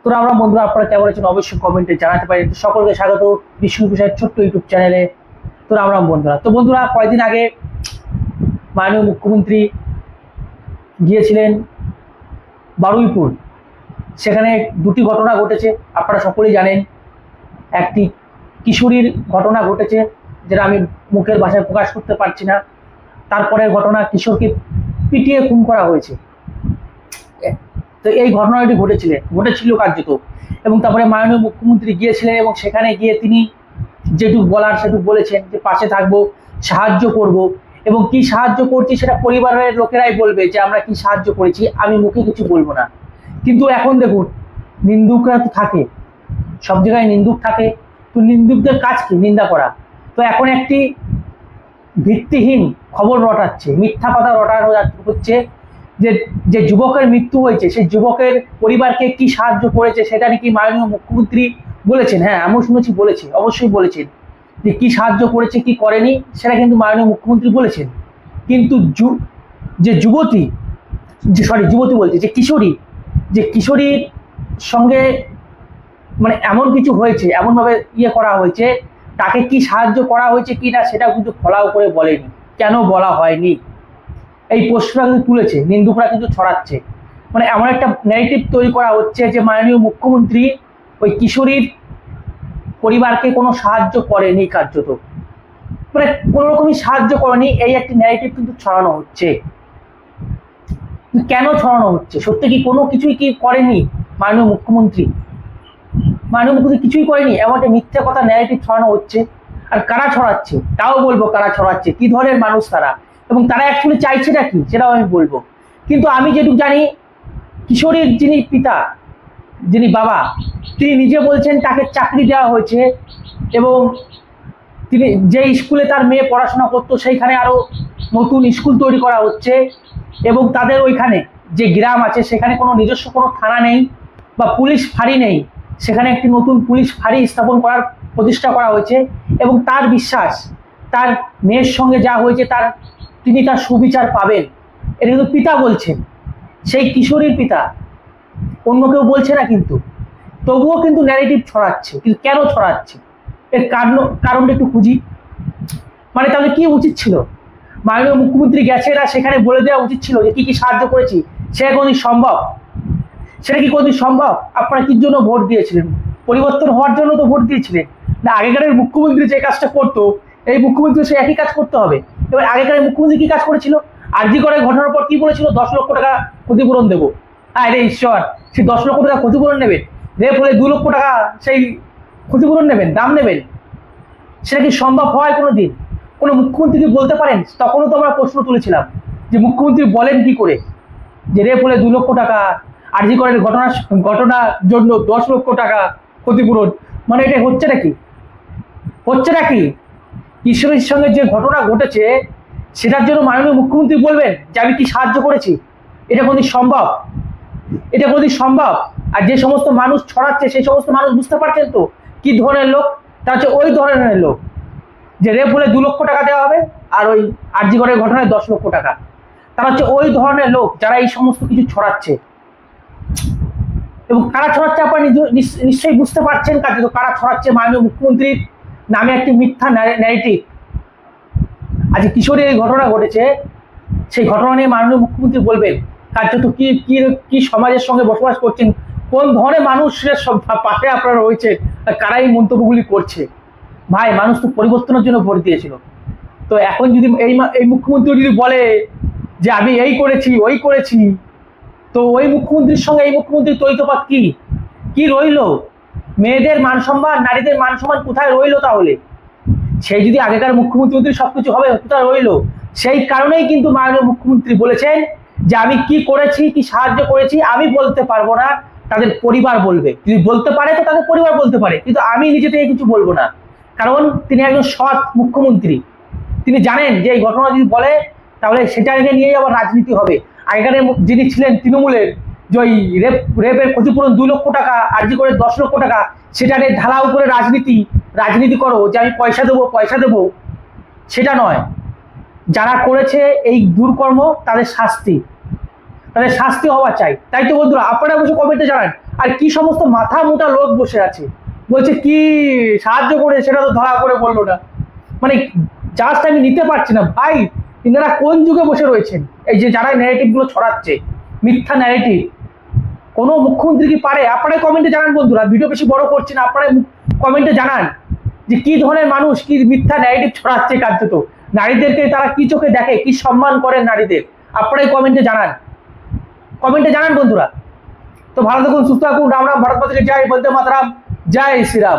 তো আমরা বন্ধুরা, আপনারা কেমন আছেন অবশ্যই কমেন্টে জানাতে পারেন। তো সকলকে স্বাগত বিষ্ণু প্রসাদ ছোট্ট ইউটিউব চ্যানেলে। তো বন্ধুরা কয়েকদিন আগে মাননীয় মুখ্যমন্ত্রী গিয়েছিলেন বারুইপুর। সেখানে দুটি ঘটনা ঘটেছে, আপনারা সকলেই জানেন। একটি কিশোরীর ঘটনা ঘটেছে, যেটা আমি মুখের ভাষায় প্রকাশ করতে পারছি না। তারপরের ঘটনা, কিশোরকে পিটিয়ে খুন করা হয়েছে। তো এই ঘটনাটি ঘটেছিল কার্যত। এবং তারপরে মাননীয় মুখ্যমন্ত্রী গিয়েছিলেন এবং সেখানে গিয়ে তিনি যেটুকু বলার সেটুকু বলেছেন, যে পাশে থাকবো, সাহায্য করব। এবং কি সাহায্য করছি সেটা পরিবারের লোকেরাই বলবে যে আমরা কি সাহায্য করেছি, আমি মুখে কিছু বলবো না। কিন্তু এখন দেখুন, নিন্দুকরা তো থাকে, সব জায়গায় নিন্দুক থাকে। তো নিন্দুকদের কাজ কি? নিন্দা করা। তো এখন একটি ভিত্তিহীন খবর রটাচ্ছে, মিথ্যা কথা রটানো হচ্ছে যে যে যুবকের মৃত্যু হয়েছে সেই যুবকের পরিবারকে কি সাহায্য করেছে সেটা নাকি মাননীয় মুখ্যমন্ত্রী বলেছেন। হ্যাঁ, আমি শুনেছি, অবশ্যই বলেছেন যে কি সাহায্য করেছে কি করেনি সেটা কিন্তু মাননীয় মুখ্যমন্ত্রী বলেছেন। কিন্তু যে যুবতী, যুবতী বলছে, যে কিশোরীর সঙ্গে মানে এমন কিছু হয়েছে, এমনভাবে করা হয়েছে, তাকে কি সাহায্য করা হয়েছে কি না সেটা কিন্তু ফলাও করে বলেনি। কেন বলা হয়নি এই প্রশ্নটা কিন্তু তুলেছে, নিন্দুকরা কিন্তু ছড়াচ্ছে। মানে এমন একটা ন্যারেটিভ তৈরি করা হচ্ছে যে মাননীয় মুখ্যমন্ত্রী ওই কিশোরীর পরিবারকে কোনো সাহায্য করেনি, কার্যত মানে কোনো রকমই সাহায্য করেনি, এই একটি ন্যারেটিভ কিন্তু ছড়ানো হচ্ছে। কেন ছড়ানো হচ্ছে? সত্যি কি কোনো কিছুই কি করেনি মাননীয় মুখ্যমন্ত্রী? মাননীয় মুখ্যমন্ত্রী কিছুই করেনি, এমন একটা মিথ্যা কথা ন্যারেটিভ ছড়ানো হচ্ছে। আর কারা ছড়াচ্ছে তাও বলবো, কারা ছড়াচ্ছে, কি ধরনের মানুষ তারা, এবং তারা অ্যাকচুয়ালি চাইছেটা কি সেটাও আমি বলবো। কিন্তু আমি যেটুকু জানি, কিশোরীর যিনি পিতা, যিনি বাবা, তিনি নিজে বলছেন তাকে চাকরি দেওয়া হয়েছে এবং তিনি যে স্কুলে তার মেয়ে পড়াশোনা করতো সেইখানে আরো নতুন স্কুল তৈরি করা হচ্ছে। এবং তাদের ওইখানে যে গ্রাম আছে সেখানে কোনো নিজস্ব কোনো থানা নেই বা পুলিশ ফাঁড়ি নেই, সেখানে একটি নতুন পুলিশ ফাঁড়ি স্থাপন করার প্রতিষ্ঠা করা হয়েছে। এবং তার বিশ্বাস, তার মেয়ের সঙ্গে যা হয়েছে তিনি তার সুবিচার পাবেন, এটা কিন্তু পিতা বলছেন, সেই কিশোরীর পিতা, অন্য কেউ বলছে না। কিন্তু তবুও কিন্তু ন্যারেটিভ ছড়াচ্ছে। কিন্তু কেন ছড়াচ্ছে এর কারণটা একটু খুঁজি। মানে তাহলে কি উচিত ছিল? মাননীয় মুখ্যমন্ত্রী গেছে, না সেখানে বলে দেওয়া উচিত ছিল যে কি কি সাহায্য করেছি? সেটা কোনদিন সম্ভব? সেটা কি কোনদিন সম্ভব? আপনারা কি জন্য ভোট দিয়েছিলেন? পরিবর্তন হওয়ার জন্য তো ভোট দিয়েছিলেন না? আগেকারের মুখ্যমন্ত্রী যে কাজটা করতো, এই মুখ্যমন্ত্রী সে একই কাজ করতে হবে। এবার আগেকারের মুখ্যমন্ত্রী কি কাজ করেছিল? আরজি করে ঘটনার পর কি বলেছিল? 10 লক্ষ টাকা ক্ষতিপূরণ দেবো। আরে ঈশ্বর, সেই 10 লক্ষ টাকা ক্ষতিপূরণ নেবেন? রেপ হলে 2 লক্ষ টাকা সেই ক্ষতিপূরণ নেবেন, দাম নেবেন? সেটা কি সম্ভব হয় কোনোদিন? কোনো মুখ্যমন্ত্রী কি বলতে পারেন? তখনও তো আমরা প্রশ্ন তুলেছিলাম যে মুখ্যমন্ত্রী বলেন কি করে যে রেপ হলে 2 লক্ষ টাকা, আরজি করের ঘটনার জন্য 10 লক্ষ টাকা ক্ষতিপূরণ? মানে এটা হচ্ছে নাকি? কিশোরীর সঙ্গে যে ঘটনা ঘটেছে সেটার জন্য মাননীয় মুখ্যমন্ত্রী বলবেন যে আমি কি সাহায্য করেছি? এটা কোনদিন সম্ভব? আর যে সমস্ত মানুষ ছড়াচ্ছে সেই সমস্ত মানুষ বুঝতে পারছেন তো কি ধরনের লোক? তা হচ্ছে ওই ধরনের লোক যে রেপ হলে 2 লক্ষ টাকা দেওয়া হবে, আর ওই আরজি করের ঘটনায় 10 লক্ষ টাকা। তারা হচ্ছে ওই ধরনের লোক যারা এই সমস্ত কিছু ছড়াচ্ছে। এবং কারা ছড়াচ্ছে আপনারা নিশ্চয়ই বুঝতে পারছেন কারা ছড়াচ্ছে। মাননীয় মুখ্যমন্ত্রীর নামে একটি মিথ্যা ন্যারেটিভ। আজ কিশোরীর এই ঘটনা ঘটেছে, সেই ঘটনা নিয়ে মাননীয় মুখ্যমন্ত্রী বলবেন কার্যত কি কি কি সমাজের সঙ্গে বসবাস করছেন, কোন ধরনের মানুষের পাশে আপনারা রয়েছে, কারা এই মন্তব্যগুলি করছে। ভাই, মানুষ তো পরিবর্তনের জন্য ভোট দিয়েছিল। তো এখন যদি এই মুখ্যমন্ত্রী যদি বলে যে আমি এই করেছি ওই করেছি, তো ওই মুখ্যমন্ত্রীর সঙ্গে এই মুখ্যমন্ত্রীর তৈতপাত কি রইল? মেয়েদের মান সম্মান, নারীদের মান সম্মান কোথায় রইল তাহলে? সেই যদি আগেকার মুখ্যমন্ত্রী সবকিছু হবে, কোথায় রইল? সেই কারণেই কিন্তু মাননীয় মুখ্যমন্ত্রী বলেছেন যে আমি কি করেছি, কি সাহায্য করেছি আমি বলতে পারবো না, তাদের পরিবার বলবে। যদি বলতে পারে তো তাদের পরিবার বলতে পারে, কিন্তু আমি নিজে থেকে কিছু বলবো না। কারণ তিনি একজন সৎ মুখ্যমন্ত্রী। তিনি জানেন যে এই ঘটনা যদি বলে তাহলে সেটাকে নিয়েই আবার রাজনীতি হবে। আগেকার যিনি ছিলেন তৃণমূলের, যে ওই রেপের ক্ষতিপূরণ 2 লক্ষ টাকা, আরজি করে 10 লক্ষ টাকা, সেটা নিয়ে ঢালাও করে রাজনীতি করো যে আমি পয়সা দেবো, সেটা নয়। যারা করেছে এই দুর্কর্ম তাদের শাস্তি হওয়া চাই। তাই তো বন্ধুরা, আপনারা অবশ্যই কমেন্টে জানান আর কি সমস্ত মাথা মোটা লোক বসে আছে, বলছে কি সাহায্য করে সেটা তো ধরা করে বললো না। মানে জাস্ট আমি নিতে পারছি না ভাই, ইনারা কোন যুগে বসে রয়েছেন? এই যে যারা ন্যারেটিভ গুলো ছড়াচ্ছে, মিথ্যা ন্যারেটিভ, কোনো মুখ্যমন্ত্রী কি পারে? আপনারাই কমেন্টে জানান বন্ধুরা, ভিডিও বেশি বড় করছি না, আপনারাই কমেন্টে জানান যে কি ধরনের মানুষ কি মিথ্যা ন্যারেটিভ ছড়াচ্ছে কার্যত। নারীদেরকে তারা কি চোখে দেখে, কি সম্মান করেন নারীদের, আপনারাই কমেন্টে জানান, কমেন্টে জানান বন্ধুরা। তো ভালো থাকুন, সুস্থ থাকুন, রাম রাম, ভারতবর্ষকে জয়, বন্দে মাতরম, জয় শ্রীরাম।